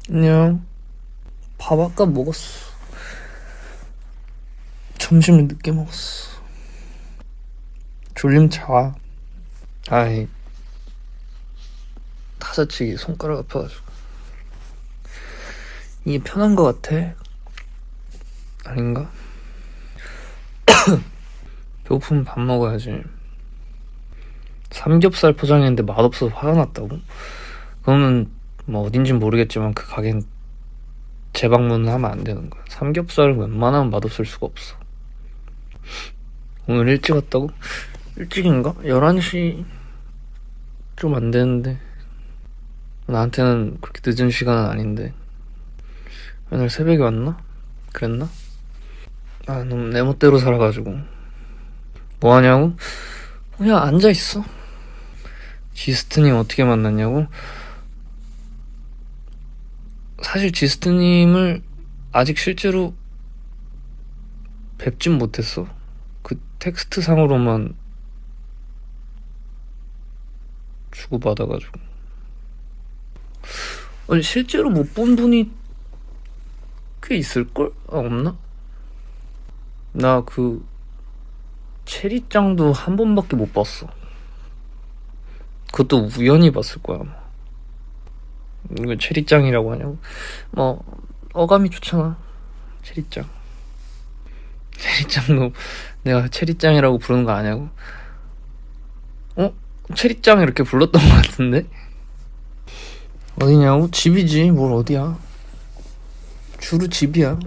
안녕. 밥 아까 먹었어. 점심을 늦게 먹었어. 졸림 자. 아이, 타자치기 손가락 아파가지고. 이게 편한 거 같아? 아닌가? 배고프면 밥 먹어야지. 삼겹살 포장했는데 맛없어서 화가 났다고? 그거는 뭐 어딘진 모르겠지만 그 가게는 재방문을 하면 안 되는 거야. 삼겹살은 웬만하면 맛없을 수가 없어. 오늘 일찍 왔다고? 일찍인가? 11시 좀 안 되는데. 나한테는 그렇게 늦은 시간은 아닌데. 오늘 새벽에 왔나? 그랬나? 아, 너무 내 멋대로 살아가지고. 뭐 하냐고? 그냥 앉아있어. 지스트님 어떻게 만났냐고? 사실 지스트님을 아직 실제로 뵙진 못했어. 그 텍스트 상으로만 주고받아가지고. 아니, 실제로 못 본 분이 꽤 있을걸? 아, 없나? 나 그 체리짱도 한 번밖에 못 봤어. 그것도 우연히 봤을 거야 아마. 왜 체리짱이라고 하냐고? 뭐 어감이 좋잖아. 체리짱. 체리짱도 내가 체리짱이라고 부르는 거 아냐고? 어? 체리짱 이렇게 불렀던 거 같은데? 어디냐고? 집이지. 뭘 어디야? 주로 집이야.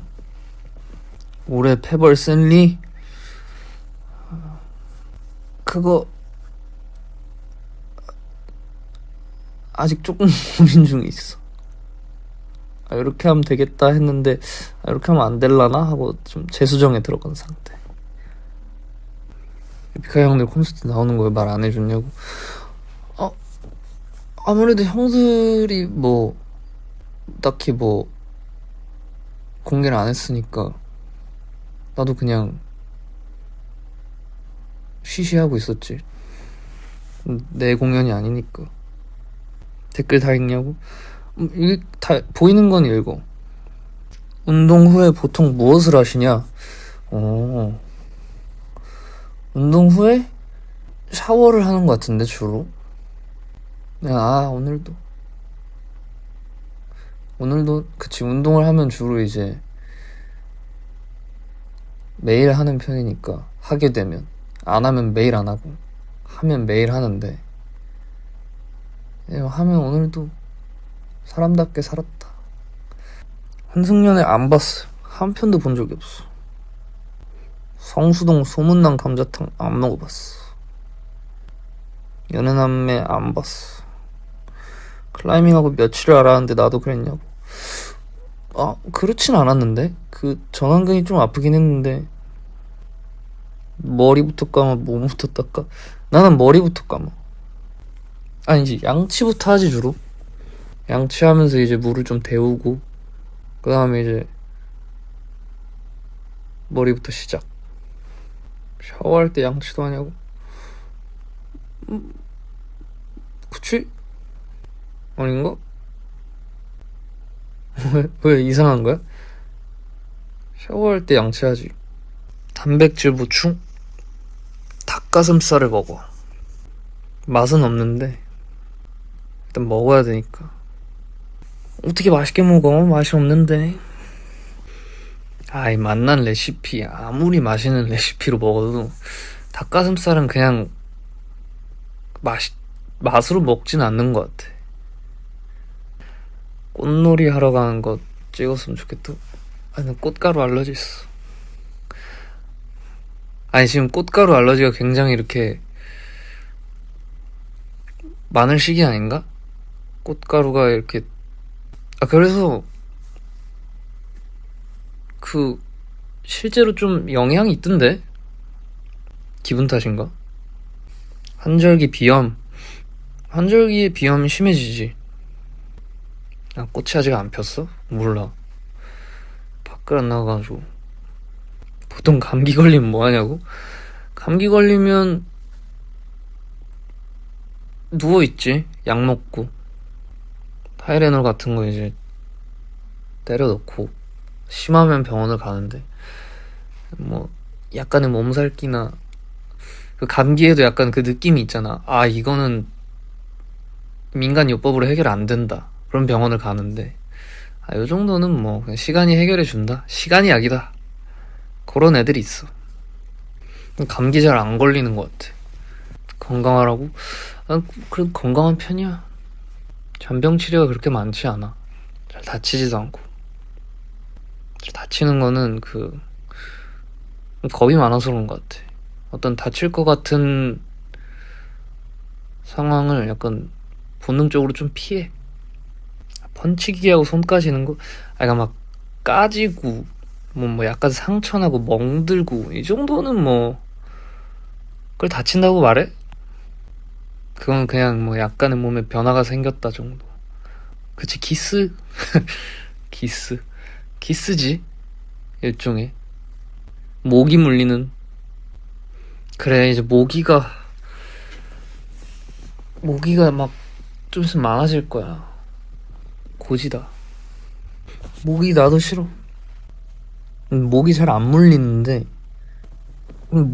올해 페벌 샌리? 그거 아직 조금 고민 중에 있어. 아, 이렇게 하면 되겠다 했는데 이렇게 하면 안 될라나 하고 좀 재수정에 들어간 상태. 에픽하이 형들 콘서트 나오는 거 왜 말 안 해줬냐고? 어, 아무래도 형들이 뭐 딱히 뭐 공개를 안 했으니까 나도 그냥 쉬쉬하고 있었지. 내 공연이 아니니까. 댓글 다 읽냐고? 이게 다 보이는 건 읽어. 운동 후에 보통 무엇을 하시냐? 운동 후에 샤워를 하는 것 같은데 주로. 오늘도 그치. 운동을 하면 주로 이제 매일 하는 편이니까. 하게 되면 안 하면 매일 안 하고, 하면 매일 하는데, 하면 오늘도 사람답게 살았다. 한승연애 안 봤어. 한 편도 본 적이 없어. 성수동 소문난 감자탕 안 먹어봤어. 연애남매 안 봤어. 클라이밍하고 며칠을 알았는데 나도 그랬냐고. 아, 그렇진 않았는데. 그 전완근이 좀 아프긴 했는데 머리부터 감아 몸부터 닦아? 나는 머리부터 감아. 아니지, 양치부터 하지. 주로 양치하면서 이제 물을 좀 데우고 그 다음에 이제 머리부터 시작. 샤워할 때 양치도 하냐고? 그치? 아닌가? 왜 이상한 거야? 샤워할 때 양치하지. 단백질 보충? 닭가슴살을 먹어. 맛은 없는데 일단 먹어야 되니까. 어떻게 맛있게 먹어? 맛이 없는데. 아이, 맛난 레시피 아무리 맛있는 레시피로 먹어도 닭가슴살은 그냥 맛으로 먹진 않는 것 같아. 꽃놀이 하러 가는 거 찍었으면 좋겠다. 아니, 난 꽃가루 알러지 있어. 아니, 지금 꽃가루 알러지가 굉장히 이렇게 많을 시기 아닌가? 꽃가루가 이렇게. 그래서 그 실제로 좀 영향이 있던데? 기분 탓인가? 환절기 비염. 환절기에 비염이 심해지지. 꽃이 아직 안 폈어? 몰라. 밖을 안 나가가지고. 보통 감기 걸리면 뭐 하냐고? 감기 걸리면 누워있지. 약 먹고 타이레놀 같은 거 이제 때려넣고 심하면 병원을 가는데 뭐 약간의 몸살기나 그 감기에도 약간 그 느낌이 있잖아. 아, 이거는 민간요법으로 해결 안 된다. 그럼 병원을 가는데 요 정도는 뭐 그냥 시간이 해결해 준다. 시간이 약이다. 그런 애들이 있어. 감기 잘 안 걸리는 것 같아. 건강하라고? 난 그래도 건강한 편이야. 잔병 치레가 그렇게 많지 않아. 잘 다치지도 않고. 잘 다치는 거는 겁이 많아서 그런 것 같아. 어떤 다칠 것 같은 상황을 약간 본능적으로 좀 피해. 펀치기하고 손 까지는 거, 그러니까 막 까지고, 뭐 약간 상처나고 멍들고, 이 정도는 뭐, 그걸 다친다고 말해? 그건 그냥 뭐 약간의 몸에 변화가 생겼다 정도. 그치, 기스? 기스. 기스지? 일종의. 모기 물리는. 그래, 이제 모기가 막 좀 있으면 많아질 거야. 고지다. 모기 나도 싫어. 모기 잘 안 물리는데, 나는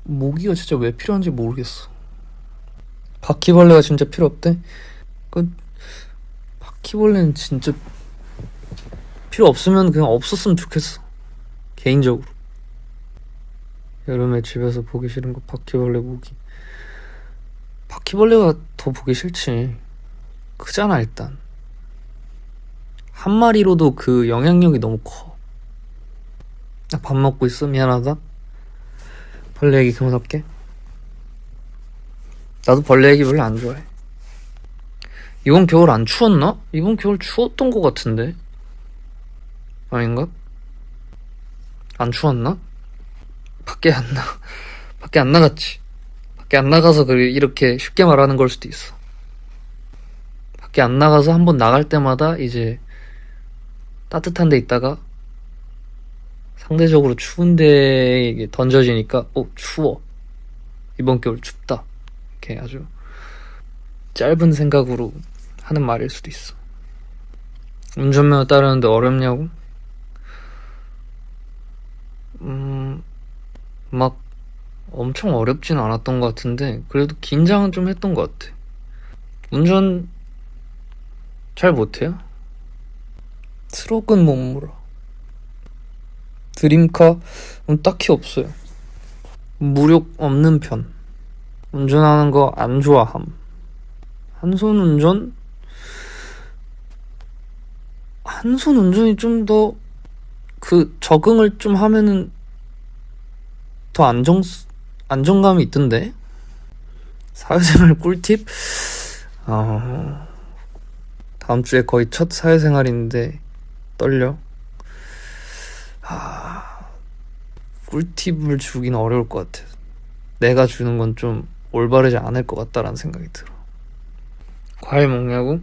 모기가 진짜 왜 필요한지 모르겠어. 바퀴벌레가 진짜 필요 없대? 그, 바퀴벌레는 진짜 필요 없으면 그냥 없었으면 좋겠어. 개인적으로. 여름에 집에서 보기 싫은 거 바퀴벌레 모기. 바퀴벌레가 더 보기 싫지. 크잖아, 일단. 한 마리로도 그 영향력이 너무 커. 나 밥 먹고 있어? 미안하다. 벌레 얘기 그만할게. 나도 벌레 얘기 별로 안 좋아해. 이번 겨울 안 추웠나? 이번 겨울 추웠던 것 같은데. 아닌가? 안 추웠나? 밖에 안 나갔지. 밖에 안 나가서 이렇게 쉽게 말하는 걸 수도 있어. 밖에 안 나가서 한번 나갈 때마다 이제 따뜻한 데 있다가 상대적으로 추운 데에 던져지니까 추워. 이번 겨울 춥다. 이렇게 아주 짧은 생각으로 하는 말일 수도 있어. 운전면허 따르는데 어렵냐고? 막 엄청 어렵진 않았던 것 같은데 그래도 긴장은 좀 했던 것 같아. 운전 잘 못해요? 트럭은 못 몰아. 드림카 딱히 없어요. 무력 없는 편. 운전하는 거 안 좋아함. 한 손 운전이 좀 더 적응을 좀 하면은 더 안정감이 있던데? 사회생활 꿀팁? 다음 주에 거의 첫 사회생활인데 떨려. 꿀팁을 주긴 어려울 것 같아. 내가 주는 건 좀 올바르지 않을 것 같다라는 생각이 들어. 과일 먹냐고?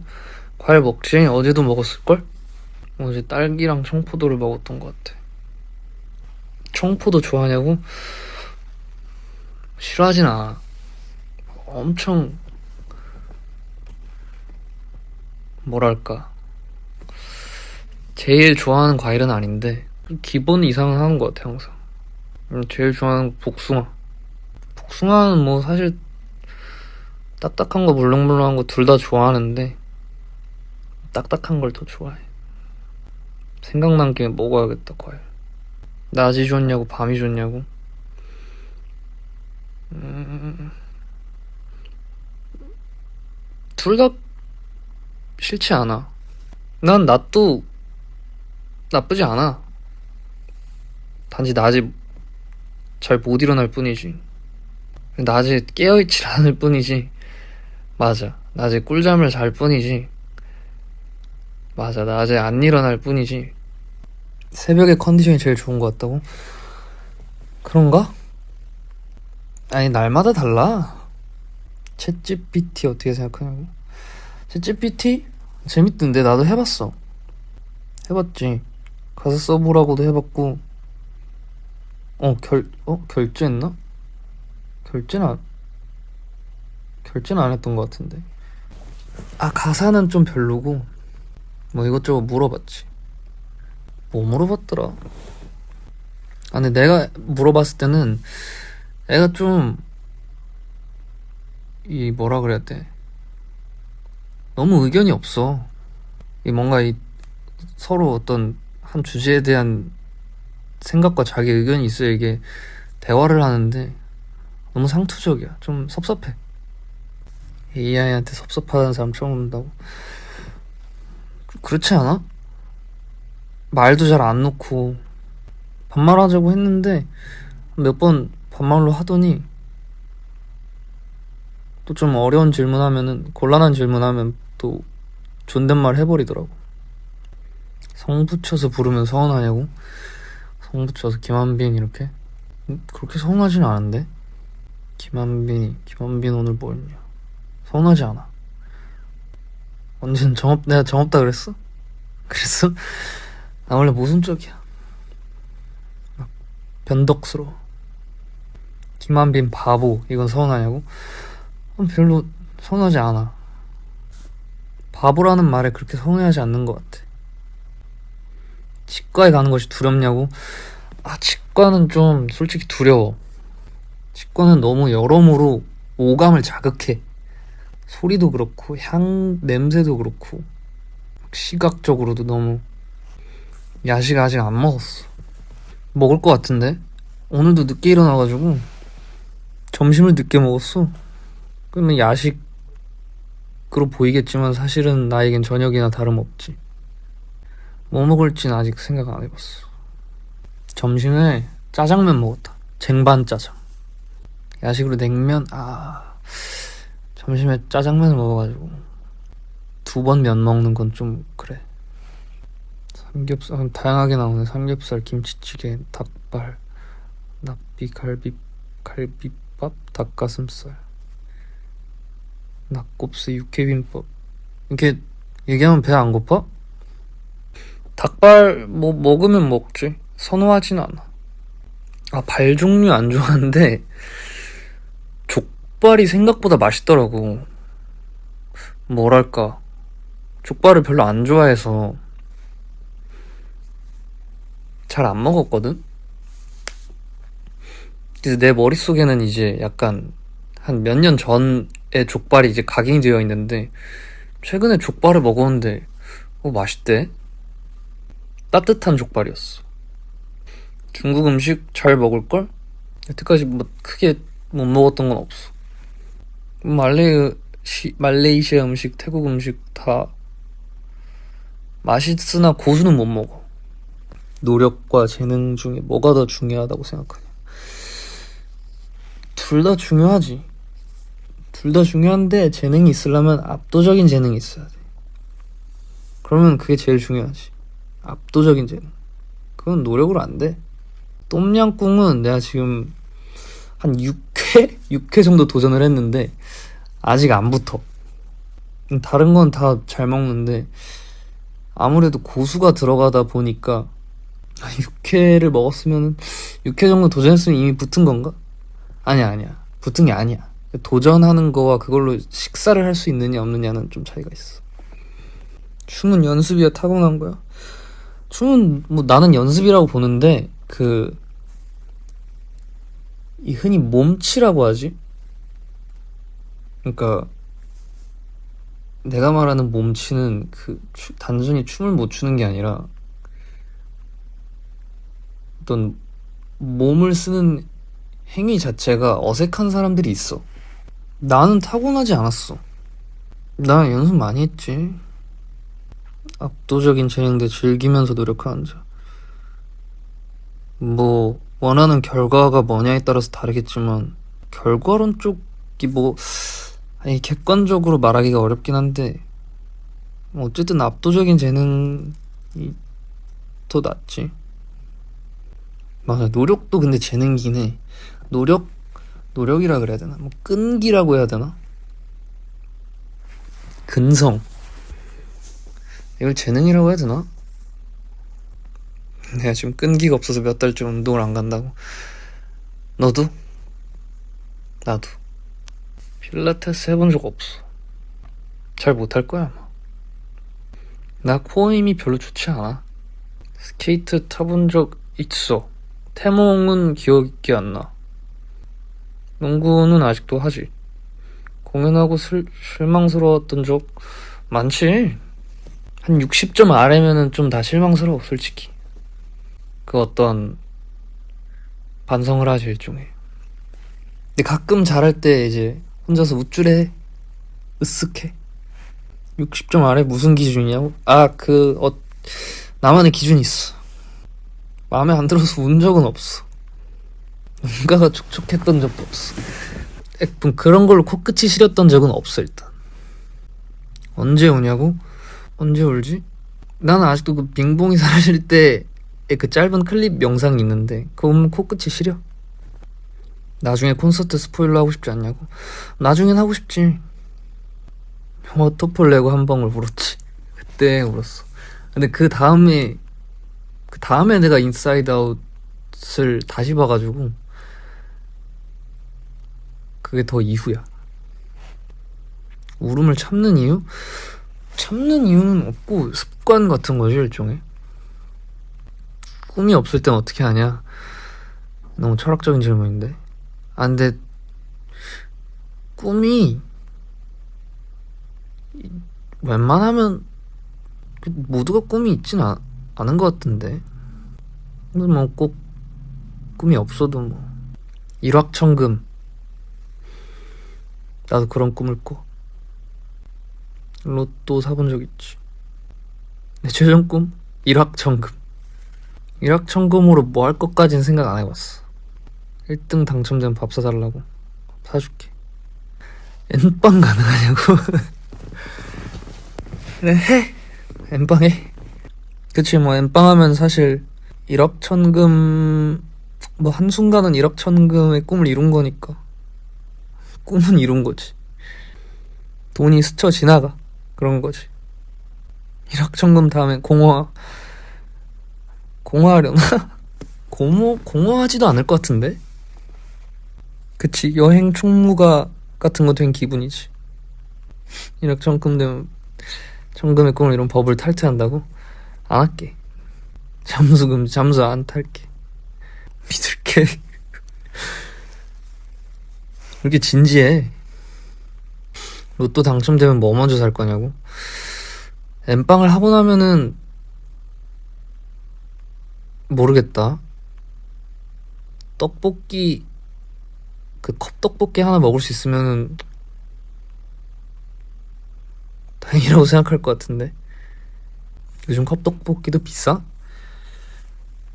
과일 먹지. 어제도 먹었을걸? 어제 딸기랑 청포도를 먹었던 것 같아. 청포도 좋아하냐고? 싫어하진 않아. 엄청 뭐랄까, 제일 좋아하는 과일은 아닌데 기본 이상은 하는 것 같아 항상. 제일 좋아하는 복숭아는 뭐 사실 딱딱한 거 물렁물렁한 거 둘 다 좋아하는데 딱딱한 걸 더 좋아해. 생각난 김에 먹어야겠다. 과일. 낮이 좋냐고 밤이 좋냐고? 둘 다 싫지 않아. 난 낮도 나쁘지 않아. 단지 낮에 잘 못 일어날 뿐이지. 낮에 깨어있질 않을 뿐이지. 맞아. 낮에 꿀잠을 잘 뿐이지. 맞아. 낮에 안 일어날 뿐이지. 새벽에 컨디션이 제일 좋은 것 같다고? 그런가? 아니, 날마다 달라. 챗GPT 어떻게 생각하냐고? 챗GPT? 재밌던데. 나도 해봤어. 해봤지. 가서 써보라고도 해봤고. 결제했나? 결제는 안 했던 것 같은데. 가사는 좀 별로고 뭐 이것저것 물어봤지. 뭐 물어봤더라. 근데 내가 물어봤을 때는 애가 좀 이 뭐라 그래야 돼, 너무 의견이 없어. 이 뭔가 이 서로 어떤 한 주제에 대한 생각과 자기 의견이 있어야 이게 대화를 하는데 너무 상투적이야. 좀 섭섭해. AI한테 섭섭하다는 사람 처음 본다고. 그렇지 않아? 말도 잘 안 놓고 반말하자고 했는데 몇 번 반말로 하더니 또 좀 어려운 질문하면은, 곤란한 질문하면 또 존댓말 해버리더라고. 성 붙여서 부르면 서운하냐고? 성 붙여서 김한빈 이렇게? 그렇게 서운하진 않은데? 김한빈 오늘 뭐 했냐? 서운하지 않아. 언제는 내가 정없다 그랬어? 그랬어? 나 원래 모순적이야. 막 변덕스러워. 김한빈 바보, 이건 서운하냐고? 별로 서운하지 않아. 바보라는 말에 그렇게 서운해하지 않는 것 같아. 치과에 가는 것이 두렵냐고? 치과는 좀 솔직히 두려워. 치과는 너무 여러모로 오감을 자극해. 소리도 그렇고 냄새도 그렇고 시각적으로도 너무. 야식 아직 안 먹었어. 먹을 것 같은데? 오늘도 늦게 일어나가지고 점심을 늦게 먹었어. 그러면 야식으로 보이겠지만 사실은 나에겐 저녁이나 다름없지. 뭐 먹을진 아직 생각 안 해봤어. 점심에 짜장면 먹었다. 쟁반 짜장. 야식으로 냉면? 점심에 짜장면을 먹어가지고 2번 면 먹는 건 좀 그래. 삼겹살 다양하게 나오네. 삼겹살, 김치찌개, 닭발, 낙비, 갈비밥, 닭가슴살, 낙곱새, 육회비빔밥. 이렇게 얘기하면 배 안 고파? 닭발 뭐 먹으면 먹지. 선호하진 않아. 발 종류 안 좋아하는데 족발이 생각보다 맛있더라고. 뭐랄까, 족발을 별로 안 좋아해서 잘 안 먹었거든? 그래서 내 머릿속에는 이제 약간 한 몇 년 전에 족발이 이제 각인이 되어 있는데, 최근에 족발을 먹었는데 맛있대. 따뜻한 족발이었어. 중국 음식 잘 먹을걸? 여태까지 뭐 크게 못 먹었던 건 없어. 말레이시아 음식, 태국 음식 다 맛있으나 고수는 못 먹어. 노력과 재능 중에 뭐가 더 중요하다고 생각하냐? 둘 다 중요하지. 둘 다 중요한데 재능이 있으려면 압도적인 재능이 있어야 돼. 그러면 그게 제일 중요하지. 압도적인 재능. 그건 노력으로 안 돼. 똠양꿍은 내가 지금 한 6회 정도 도전을 했는데 아직 안 붙어. 다른 건 다 잘 먹는데 아무래도 고수가 들어가다 보니까 6회를 먹었으면 6회 정도 도전했으면 이미 붙은 건가? 아니야. 붙은 게 아니야. 도전하는 거와 그걸로 식사를 할 수 있느냐 없느냐는 좀 차이가 있어. 춤은 연습이야 타고난 거야? 춤은 뭐 나는 연습이라고 보는데 이 흔히 몸치라고 하지? 그러니까 내가 말하는 몸치는 단순히 춤을 못 추는 게 아니라 어떤 몸을 쓰는 행위 자체가 어색한 사람들이 있어. 나는 타고나지 않았어. 나 연습 많이 했지. 압도적인 재능대 즐기면서 노력하는 자. 뭐 원하는 결과가 뭐냐에 따라서 다르겠지만 결과론 쪽이 객관적으로 말하기가 어렵긴 한데 어쨌든 압도적인 재능이 더 낫지. 맞아. 노력도 근데 재능이긴 해. 노력이라 그래야 되나? 뭐 끈기라고 해야 되나? 근성. 이걸 재능이라고 해야 되나? 내가 지금 끈기가 없어서 몇 달째 운동을 안 간다고. 너도? 나도. 필라테스 해본 적 없어. 잘 못할 거야 아마. 나 코어 힘이 별로 좋지 않아. 스케이트 타본 적 있어. 태몽은 기억이 안 나. 농구는 아직도 하지. 공연하고 실망스러웠던 적 많지. 한 60점 아래면은 좀 다 실망스러워 솔직히. 그 어떤 반성을 하지 일종의. 근데 가끔 잘할 때 이제 혼자서 우쭐해. 으쓱해. 60점 아래 무슨 기준이냐고? 나만의 기준이 있어. 마음에 안 들어서 운 적은 없어. 뭔가가 촉촉했던 적도 없어. 그런 걸로 코끝이 시렸던 적은 없어 일단. 언제 우냐고? 언제 울지? 나는 아직도 그 빙봉이 사라질 때 그 짧은 클립 영상이 있는데 그거 보면 코끝이 시려. 나중에 콘서트 스포일러 하고 싶지 않냐고? 나중엔 하고 싶지. 워터폴 내고 한 방울 울었지. 그때 울었어. 근데 그 다음에 내가 인사이드 아웃을 다시 봐가지고 그게 더 이후야. 울음을 참는 이유? 참는 이유는 없고 습관 같은 거지 일종의. 꿈이 없을 땐 어떻게 하냐? 너무 철학적인 질문인데. 근데 꿈이 웬만하면 모두가 꿈이 있진 않은 것 같은데. 뭐 꼭 꿈이 없어도 뭐 일확천금. 나도 그런 꿈을 꿔. 로또 사본 적 있지. 내 최종 꿈? 일확천금. 일확천금으로 뭐 할 것까진 생각 안 해봤어. 1등 당첨되면 밥 사달라고. 사줄게. N빵 가능하냐고? 그래 해. N빵 해. 그치 뭐 N빵 하면 사실 일확천금 뭐 한순간은 일확천금의 꿈을 이룬 거니까. 꿈은 이룬 거지. 돈이 스쳐 지나가. 그런 거지. 일확천금 다음에 공허하려나? 공허하지도 않을 것 같은데? 그치, 여행 총무가 같은 거 된 기분이지. 일확천금 되면 천금의 꿈을 이룬 법을 탈퇴한다고? 안 할게. 잠수 안 탈게. 믿을게. 왜 이렇게 진지해? 로또 당첨되면 뭐 먼저 살 거냐고? 엠빵을 하고 나면은 모르겠다. 떡볶이 그 컵떡볶이 하나 먹을 수 있으면은 다행이라고 생각할 것 같은데. 요즘 컵떡볶이도 비싸?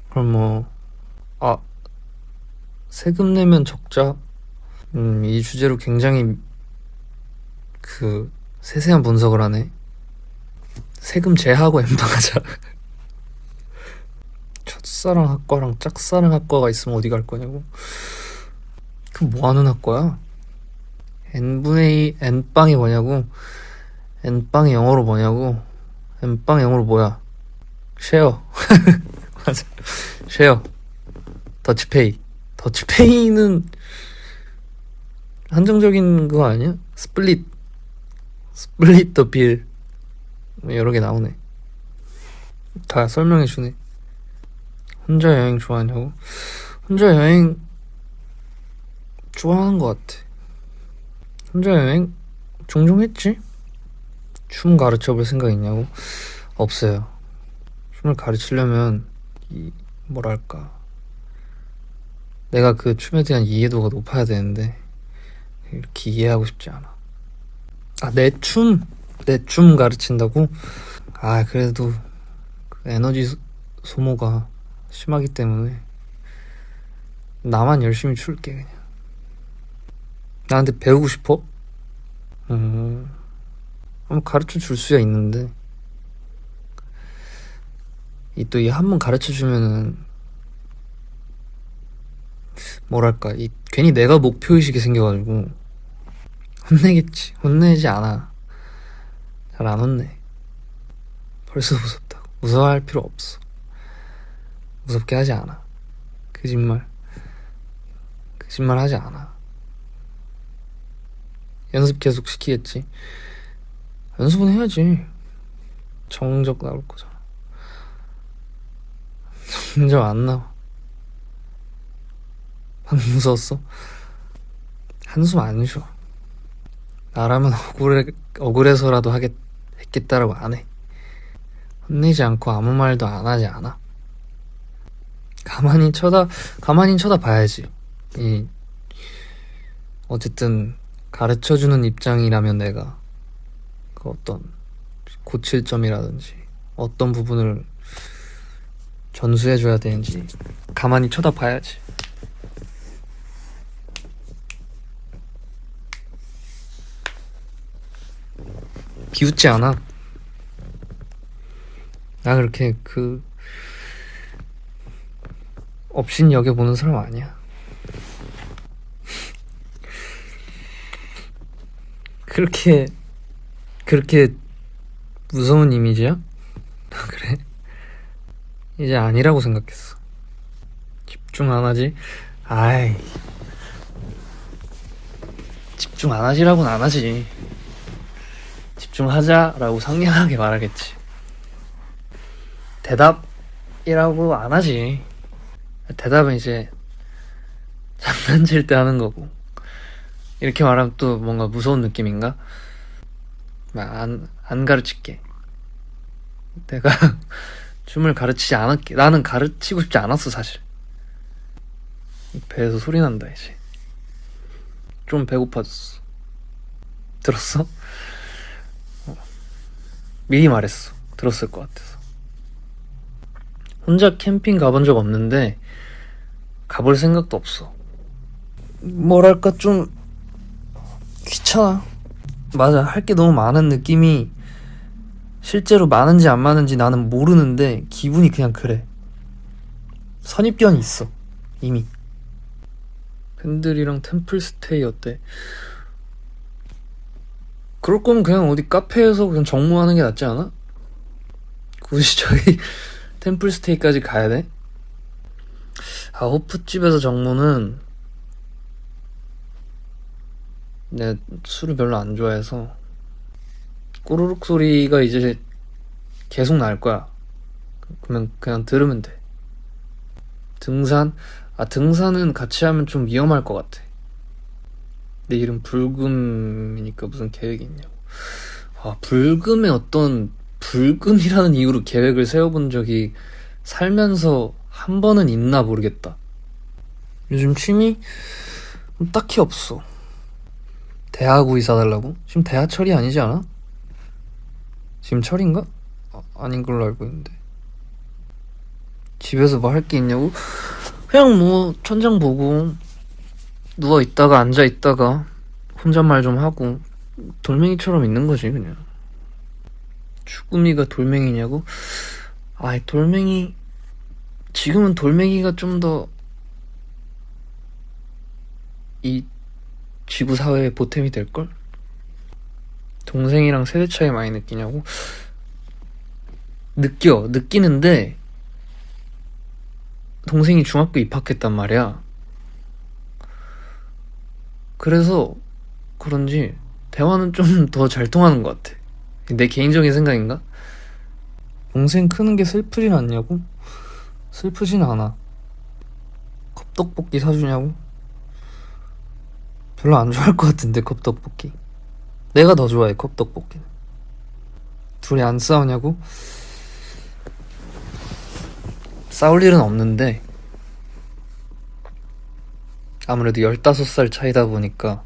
그럼 뭐 세금 내면 적자. 이 주제로 굉장히 그 세세한 분석을 하네. 세금 제하고 엠빵하자. 첫사랑 학과랑 짝사랑 학과가 있으면 어디 갈 거냐고. 그 뭐하는 학과야? n분의 n빵이 뭐냐고. n빵이 영어로 뭐냐고. n빵 영어로 뭐야? 쉐어. 맞아. 쉐어. 더치페이. 더치페이는 한정적인 거 아니야? 스플릿 더 빌. 여러 개 나오네. 다 설명해 주네. 혼자 여행 좋아하냐고? 혼자 여행 좋아하는 것 같아. 혼자 여행 종종 했지? 춤 가르쳐 볼 생각 있냐고? 없어요. 춤을 가르치려면 뭐랄까, 내가 그 춤에 대한 이해도가 높아야 되는데 이렇게 이해하고 싶지 않아. 내 춤 가르친다고? 그래도 그 에너지 소모가 심하기 때문에 나만 열심히 출게 그냥. 나한테 배우고 싶어? 한번 가르쳐 줄 수야 있는데 또 이 한 번 가르쳐 주면은 뭐랄까, 괜히 내가 목표의식이 생겨가지고 혼내겠지. 혼내지 않아. 잘 안 혼내. 벌써 무섭다고. 무서워할 필요 없어. 무섭게 하지 않아. 거짓말 하지 않아. 연습 계속 시키겠지. 연습은 해야지. 정적 나올 거잖아. 정적 안 나와. 방금 무서웠어? 한숨 안 쉬어. 나라면 억울해서라도 했겠다라고 안 해. 혼내지 않고 아무 말도 안 하지 않아. 가만히 쳐다봐야지. 어쨌든 가르쳐주는 입장이라면 내가 그 어떤 고칠 점이라든지 어떤 부분을 전수해줘야 되는지 가만히 쳐다봐야지. 비웃지 않아. 나 그렇게 업신 여겨보는 사람 아니야. 그렇게 무서운 이미지야? 그래? 이제 아니라고 생각했어. 집중 안 하지? 아이, 집중 안 하지라고는 안 하지. 집중하자라고 상냥하게 말하겠지. 대답이라고 안 하지. 대답은 이제 장난칠 때 하는 거고. 이렇게 말하면 또 뭔가 무서운 느낌인가? 안 가르칠게. 내가 춤을 가르치지 않을게. 나는 가르치고 싶지 않았어, 사실. 배에서 소리 난다, 이제. 좀 배고파졌어. 들었어? 미리 말했어. 들었을 것 같아서. 혼자 캠핑 가본 적 없는데 가볼 생각도 없어. 뭐랄까 좀 귀찮아. 맞아, 할 게 너무 많은 느낌이 실제로 많은지 안 많은지 나는 모르는데 기분이 그냥 그래. 선입견이 있어 이미. 팬들이랑 템플스테이 어때? 그럴 거면 그냥 어디 카페에서 그냥 정모하는 게 낫지 않아? 굳이 저희 템플스테이까지 가야 돼? 아, 호프집에서 정모는 내가 술을 별로 안 좋아해서 꼬르륵 소리가 이제 계속 날 거야. 그러면 그냥 들으면 돼. 등산은 같이 하면 좀 위험할 것 같아. 내 이름 불금이니까 무슨 계획이 있냐고. 불금이라는 이유로 계획을 세워본 적이 살면서 한 번은 있나 모르겠다. 요즘 취미? 딱히 없어. 대하구이 사달라고? 지금 대하철이 아니지 않아? 지금 철인가? 아닌 걸로 알고 있는데. 집에서 뭐 할 게 있냐고? 그냥 뭐 천장 보고 누워있다가 앉아있다가 혼잣말 좀 하고 돌멩이처럼 있는 거지 그냥. 추구미가 돌멩이냐고? 지금은 돌멩이가 좀 더 이 지구 사회의 보탬이 될걸? 동생이랑 세대 차이 많이 느끼냐고? 느끼는데 동생이 중학교 입학했단 말이야. 그래서 그런지 대화는 좀 더 잘 통하는 것 같아. 내 개인적인 생각인가? 동생 크는 게 슬프진 않냐고? 슬프진 않아. 컵떡볶이 사주냐고? 별로 안 좋아할 것 같은데 컵떡볶이. 내가 더 좋아해 컵떡볶이는. 둘이 안 싸우냐고? 싸울 일은 없는데 아무래도 15살 차이다 보니까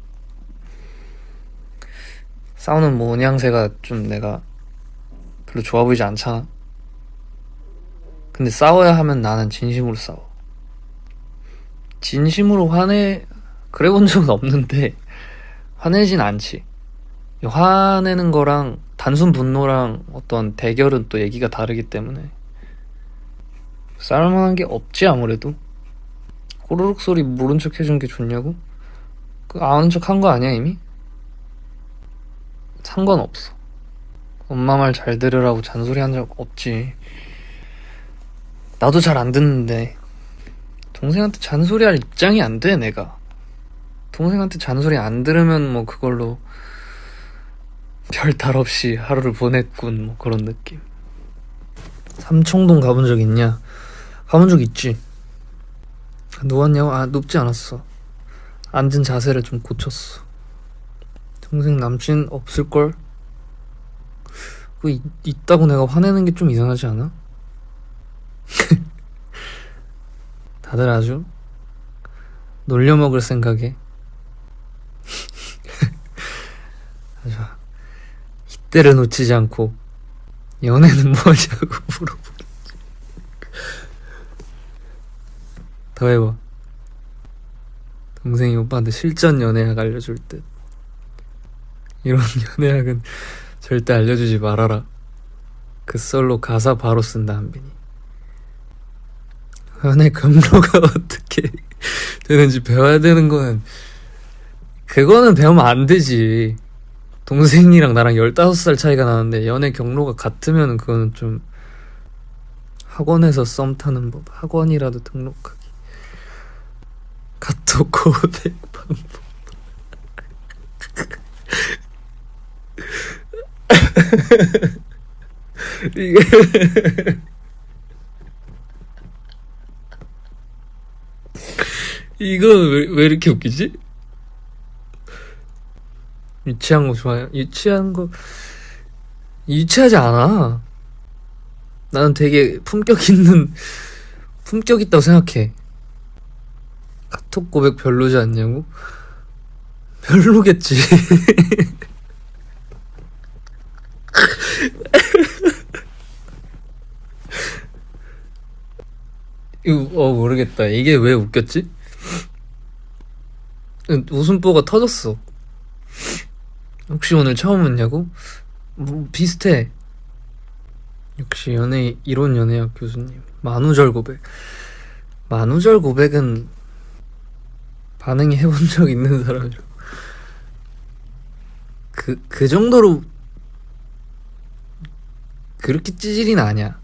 싸우는 모양새가 좀 내가 별로 좋아 보이지 않잖아. 근데 싸워야 하면 나는 진심으로 싸워. 진심으로 그래 본 적은 없는데 화내진 않지. 화내는 거랑 단순 분노랑 어떤 대결은 또 얘기가 다르기 때문에 싸울만한 게 없지. 아무래도 꼬르륵 소리 모른 척 해준 게 좋냐고? 아는 척 한 거 아니야 이미? 상관없어. 엄마 말 잘 들으라고 잔소리 한 적 없지. 나도 잘 안 듣는데 동생한테 잔소리할 입장이 안 돼. 내가 동생한테 잔소리 안 들으면 뭐 그걸로 별탈 없이 하루를 보냈군, 뭐 그런 느낌. 삼청동 가본 적 있냐? 가본 적 있지. 누웠냐고? 아, 눕지 않았어. 앉은 자세를 좀 고쳤어. 동생 남친 없을걸? 있다고 내가 화내는 게 좀 이상하지 않아? 다들 아주 놀려먹을 생각에 아주 이때를 놓치지 않고 연애는 뭐하냐고 물어보고. 더 해봐. 동생이 오빠한테 실전 연애학 알려줄 듯. 이런 연애학은 절대 알려주지 말아라. 그 썰로 가사 바로 쓴다, 한빈이. 연애 경로가 어떻게 되는지 배워야 되는 거는, 그거는 배우면 안 되지. 동생이랑 나랑 15살 차이가 나는데 연애 경로가 같으면 그거는 좀, 학원에서 썸 타는 법, 학원이라도 등록하기. 카톡 고백 방법. 이거 왜 이렇게 웃기지? 유치한 거 좋아요? 유치한 거 유치하지 않아. 나는 되게 품격 있다고 생각해. 카톡 고백 별로지 않냐고? 별로겠지. 이거 모르겠다. 이게 왜 웃겼지? 웃음보가 터졌어. 혹시 오늘 처음 웃냐고? 뭐 비슷해. 역시 이론 연애학 교수님. 만우절 고백은 반응이 해본 적 있는 사람이라. 그 정도로 그렇게 찌질이는 아니야.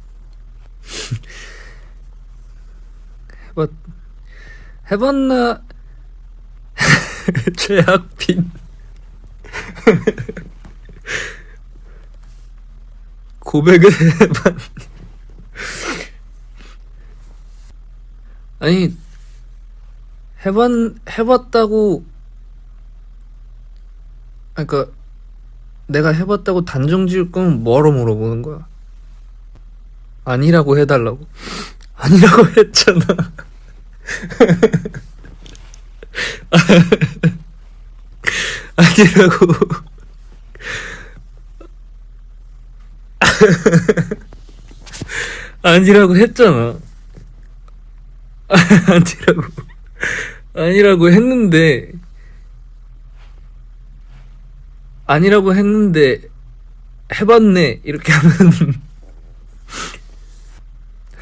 해봤나? 최학빈. 고백을 아니, 해봤다고, 그러니까 내가 해봤다고 단정 지을 거면 뭐하러 물어보는 거야? 아니라고 해달라고. 아니라고 했잖아. 아니라고. 아니라고 했잖아. 아니라고 했는데 해봤네 이렇게 하면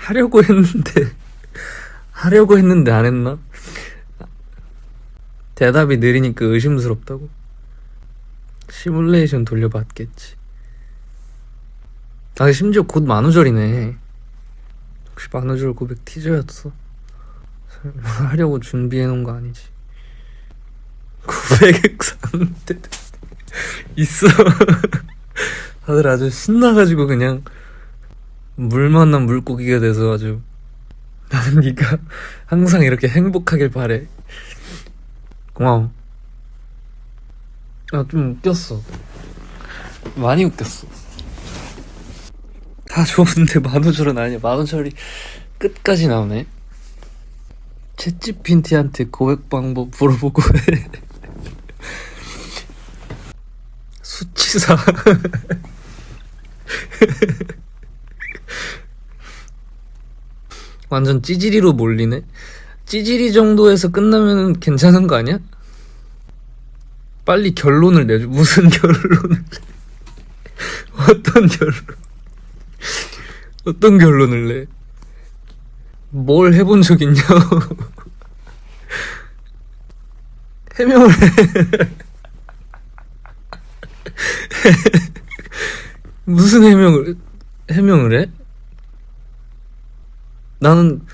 하려고 했는데 안 했나? 대답이 느리니까 의심스럽다고. 시뮬레이션 돌려봤겠지. 아, 심지어 곧 만우절이네. 혹시 만우절 고백 티저였어? 설마 하려고 준비해놓은 거 아니지? 고백 상태 있어. 다들 아주 신나가지고 그냥 물 만난 물고기가 돼서 아주. 나는 네가 항상 이렇게 행복하길 바래. 고마워. 나 좀 웃겼어. 많이 웃겼어. 다 좋은데 만우절은 아니야. 만우절이 끝까지 나오네. 챗GPT한테 고백 방법 물어보고 해. 수치사. 완전 찌질이로 몰리네. 찌질이 정도에서 끝나면 괜찮은 거 아니야? 빨리 결론을 내줘. 무슨 결론을? 어떤 결론을 내? 뭘 해본 적 있냐고. 해명을 해. 무슨 해명을 해? 나는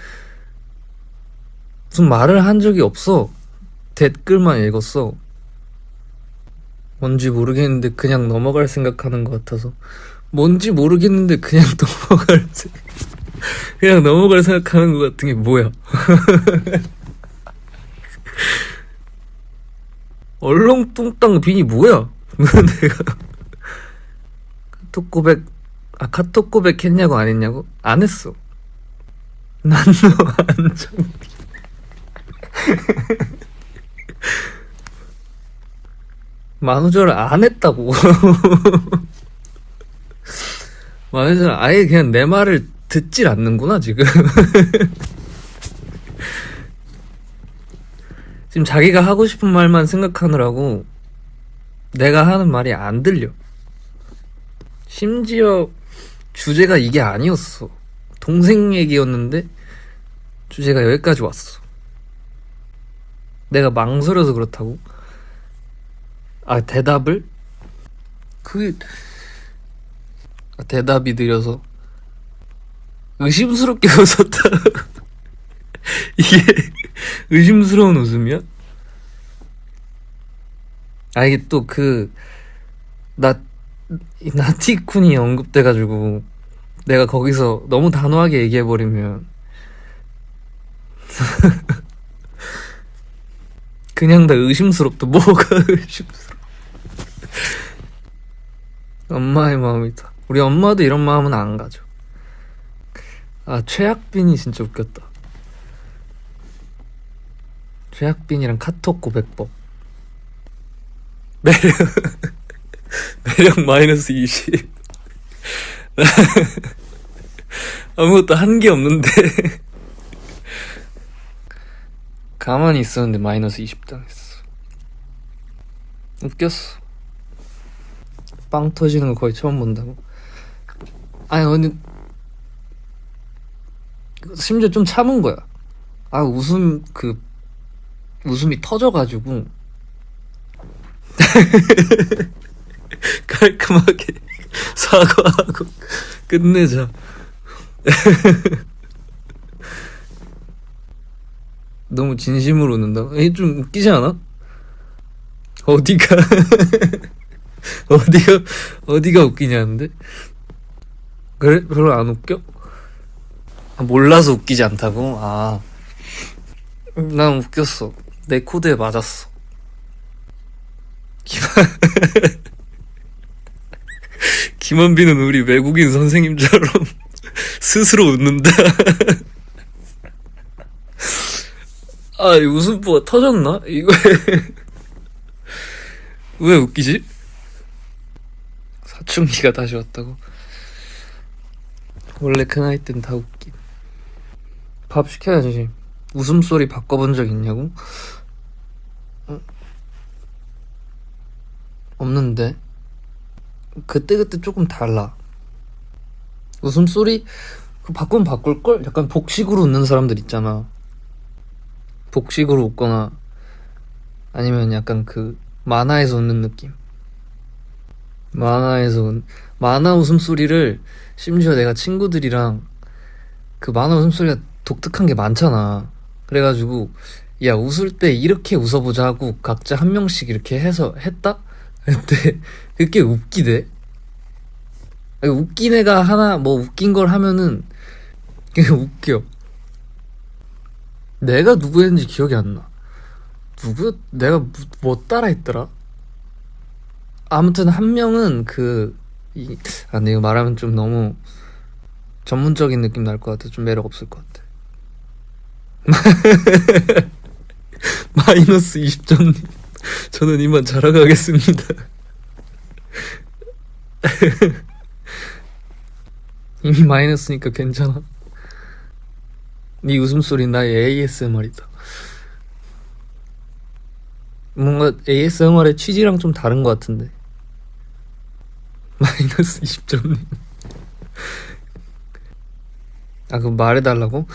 무슨 말을 한 적이 없어. 댓글만 읽었어. 뭔지 모르겠는데 그냥 넘어갈 생각하는 것 같아서. 뭔지 모르겠는데 그냥 넘어갈 생각하는 것 같은 게 뭐야? 얼렁뚱땅 빈이 뭐야? 내가 카톡 고백 했냐고 안 했냐고? 안 했어. 난 너 안 정. 만우절을 안 했다고. 만우절 아예 그냥 내 말을 듣질 않는구나 지금. 지금 자기가 하고 싶은 말만 생각하느라고 내가 하는 말이 안 들려. 심지어 주제가 이게 아니었어. 동생 얘기였는데 주제가 여기까지 왔어. 내가 망설여서 그렇다고? 대답을? 대답이 느려서 의심스럽게 웃었다. 이게 의심스러운 웃음이야? 이게 또 나티쿤이 언급돼가지고 내가 거기서 너무 단호하게 얘기해버리면 그냥 다 의심스럽다. 뭐가 의심스러워? 엄마의 마음이다. 우리 엄마도 이런 마음은 안 가져. 최학빈이 진짜 웃겼다. 최학빈이랑 카톡 고백법. 매력 마이너스 20. 아무것도 한 게 없는데 가만히 있었는데 마이너스 20 당했어. 웃겼어. 빵 터지는 거 거의 처음 본다고. 근데 심지어 좀 참은 거야. 웃음이 터져가지고 깔끔하게 사과하고 끝내자. 너무 진심으로 웃는다. 좀 웃기지 않아? 어디가 어디가 웃기냐는데? 그래? 별로 안 웃겨? 몰라서 웃기지 않다고? 난 웃겼어. 내 코드에 맞았어. 김원빈은 우리 외국인 선생님처럼 스스로 웃는다. 이 웃음보가 터졌나? 이거 왜 웃기지? 사춘기가 다시 왔다고? 원래 그 나이 땐 다 웃긴. 밥 시켜야지. 웃음소리 바꿔본 적 있냐고? 없는데. 그때그때 조금 달라. 웃음소리 바꾸면 바꿀걸? 약간 복식으로 웃는 사람들 있잖아. 복식으로 웃거나 아니면 약간 만화에서 웃는 느낌. 만화 웃음소리를 심지어 내가 친구들이랑 만화 웃음소리가 독특한 게 많잖아. 그래가지고 야, 웃을 때 이렇게 웃어보자 하고 각자 한 명씩 이렇게 해서 했다? 근데 그게 웃기대. 웃긴 애가 하나 웃긴 걸 하면은 그게 웃겨. 내가 누구 했는지 기억이 안 나. 내가 뭐 따라 했더라? 아무튼 한 명은 근데 이거 말하면 좀 너무 전문적인 느낌 날 것 같아. 좀 매력 없을 것 같아. 마이너스 20점님, 저는 이만 자러 가겠습니다. 이미 마이너스니까 괜찮아. 네 웃음소리 나의 ASMR이다. 뭔가 ASMR의 취지랑 좀 다른 것 같은데. 마이너스 20점님. 그럼 말해달라고?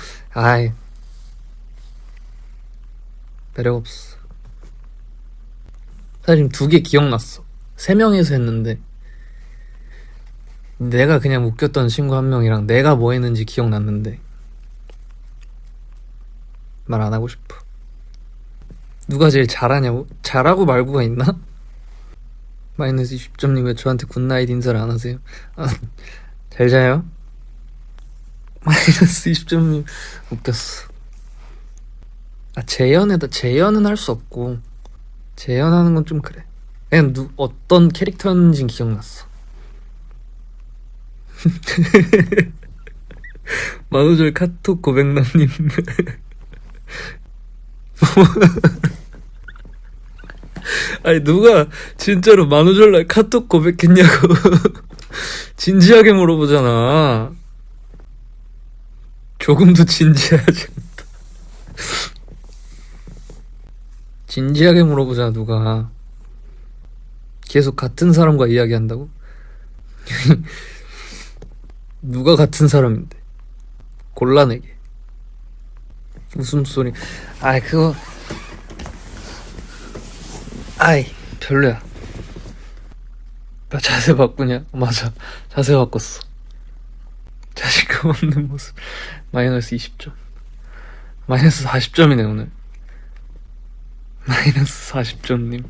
매력 없어. 사실 지금 2개 기억났어. 3명에서 했는데 내가 그냥 웃겼던 친구 한 명이랑 내가 뭐 했는지 기억났는데 말 안 하고 싶어. 누가 제일 잘하냐고? 잘하고 말고가 있나? 마이너스 20점님 왜 저한테 굿나잇 인사를 안 하세요? 아, 잘 자요? 마이너스 20점님 웃겼어. 아, 재연은 할 수 없고, 재연하는 건 좀 그래. 그냥 어떤 캐릭터였는지 기억났어. 만우절 카톡 고백남님. 아니, 누가 진짜로 만우절날 카톡 고백했냐고. 진지하게 물어보잖아. 조금도 진지하지 않다. 진지하게 물어보잖아, 누가. 계속 같은 사람과 이야기한다고? 누가 같은 사람인데. 곤란하게. 웃음소리. 아이, 그거. 아이, 별로야. 나 자세 바꾸냐? 맞아. 자세 바꿨어. 자신감 없는 모습. 마이너스 20점. 마이너스 40점이네, 오늘. 마이너스 40점님.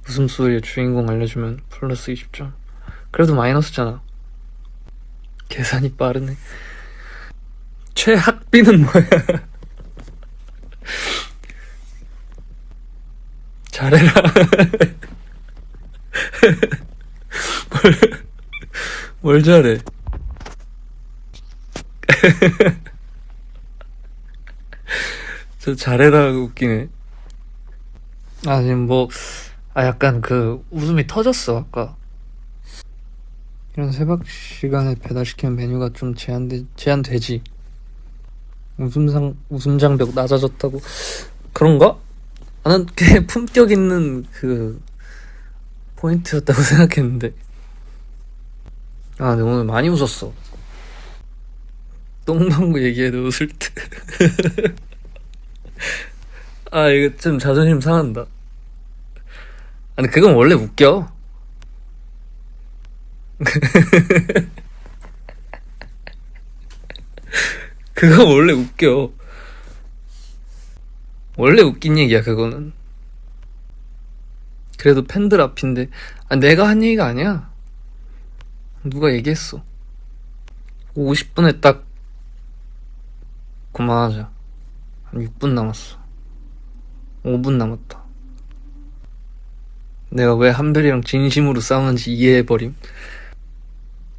웃음소리의 주인공 알려주면 플러스 20점. 그래도 마이너스잖아. 계산이 빠르네. 최학비는 뭐야? 잘해라. 뭘 잘해? 저 잘해라 웃기네. 아, 지금 약간 웃음이 터졌어, 아까. 이런 새벽 시간에 배달시키는 메뉴가 좀 제한되지. 웃음 장벽 낮아졌다고. 그런가? 나는 꽤 품격 있는 포인트였다고 생각했는데. 아, 근데 오늘 많이 웃었어. 똥방구 얘기해도 웃을 듯. 아, 이거 좀 자존심 상한다. 아니, 그건 원래 웃겨. 그건 원래 웃겨. 원래 웃긴 얘기야, 그거는. 그래도 팬들 앞인데. 아, 내가 한 얘기가 아니야. 누가 얘기했어. 50분에 딱 그만하자. 한 6분 남았어. 5분 남았다. 내가 왜 한별이랑 진심으로 싸우는지 이해해버림.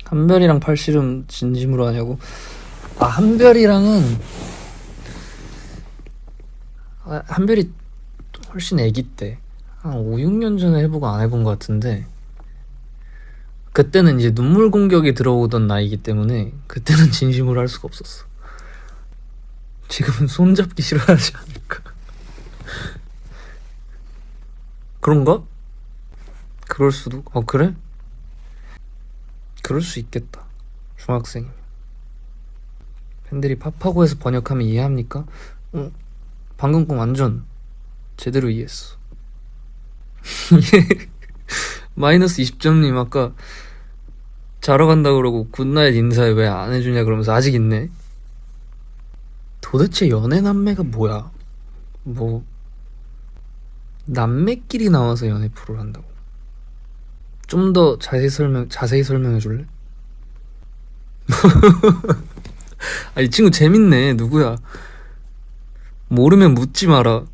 한별이랑 팔씨름 진심으로 하냐고. 아, 한별이 훨씬 애기 때 한 5, 6년 전에 해보고 안 해본 것 같은데, 그때는 이제 눈물 공격이 들어오던 나이기 때문에 그때는 진심으로 할 수가 없었어. 지금은 손잡기 싫어하지 않을까. 그런가? 그럴 수도. 그래? 그럴 수 있겠다. 중학생이면. 팬들이 파파고에서 번역하면 이해합니까? 방금 거 완전 제대로 이해했어. 마이너스 20점님 아까 자러 간다 그러고 굿나잇 인사에 왜 안 해주냐 그러면서 아직 있네. 도대체 연애 남매가 뭐야? 남매끼리 나와서 연애 프로를 한다고? 좀 더 자세히 설명해 줄래? 아, 이 친구 재밌네. 누구야? 모르면 묻지 마라.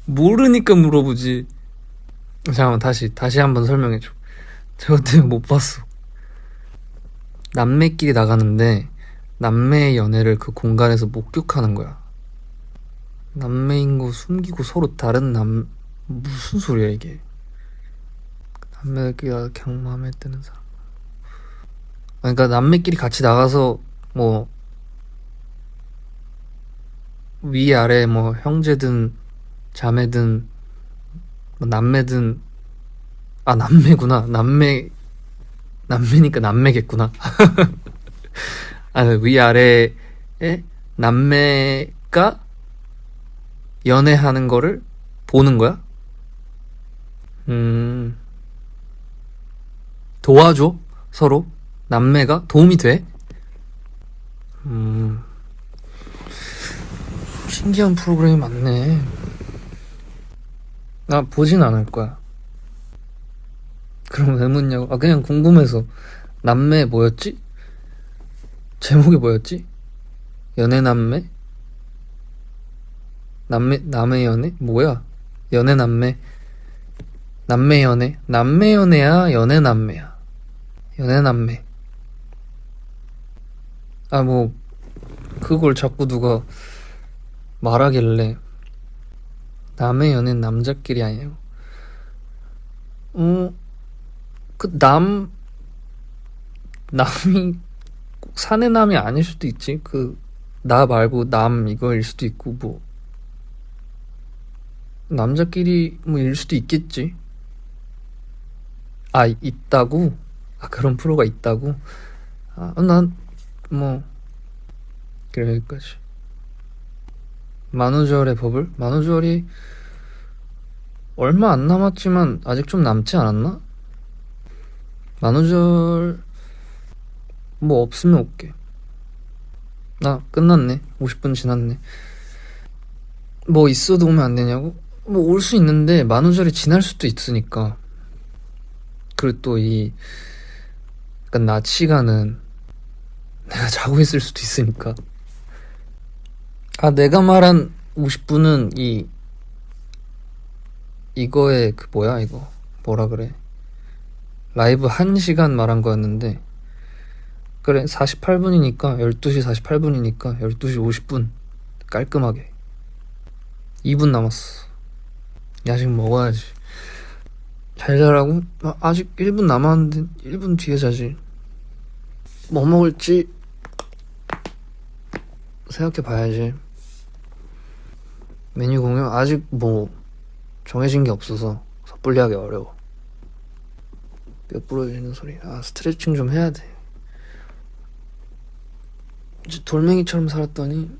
모르니까 물어보지. 잠깐만, 다시 한번 설명해줘. 제가 때문에 못 봤어. 남매끼리 나가는데 남매의 연애를 그 공간에서 목격하는 거야. 남매인 거 숨기고 서로 다른 무슨 소리야 이게. 남매끼리 나가 그냥 마음에 드는 사람. 그러니까 남매끼리 같이 나가서 위아래 형제든 자매든 남매든. 아, 남매구나. 남매니까 남매겠구나. 아, 위아래에 남매가 연애하는 거를 보는 거야? 도와줘? 서로? 남매가? 도움이 돼? 신기한 프로그램이 많네. 나 보진 않을 거야. 그럼 왜 묻냐고? 아, 그냥 궁금해서. 남매 뭐였지? 제목이 뭐였지? 연애 남매? 남매 연애? 뭐야? 연애 남매? 남매 연애? 남매 연애야? 연애 남매야? 연애 남매. 아, 뭐, 그걸 자꾸 누가 말하길래. 남의 연애는 남자끼리 아니에요? 어, 남이 꼭 사내 남이 아닐 수도 있지. 나 말고 남 이거일 수도 있고, 뭐. 남자끼리 뭐 일 수도 있겠지. 아, 있다고? 아, 그런 프로가 있다고? 아, 뭐, 그래, 여기까지. 만우절의 버블? 만우절이 얼마 안 남았지만 아직 좀 남지 않았나? 만우절 뭐 없으면 올게. 나 끝났네. 50분 지났네. 뭐 있어도 오면 안 되냐고? 뭐 올 수 있는데 만우절이 지날 수도 있으니까. 그리고 또 약간 낮 시간은 내가 자고 있을 수도 있으니까. 아, 내가 말한 50분은 이거의 뭐야 이거 뭐라 그래, 라이브 1시간 말한 거였는데, 그래 48분이니까 12시 48분이니까 12시 50분 깔끔하게. 2분 남았어. 야식 먹어야지. 잘 자라고? 아직 1분 남았는데 1분 뒤에 자지. 뭐 먹을지 생각해 봐야지. 메뉴 공유 아직 뭐 정해진 게 없어서 섣불리 하기 어려워. 뼈 부러지는 소리. 아, 스트레칭 좀 해야 돼. 이제 돌멩이처럼 살았더니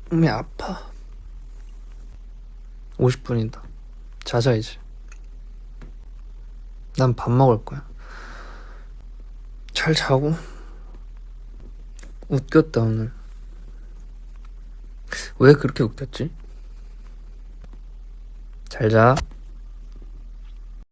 몸이 아파. 50분이다. 자자 이제. 난 밥 먹을 거야. 잘 자고. 웃겼다 오늘. 왜 그렇게 웃겼지? 잘 자.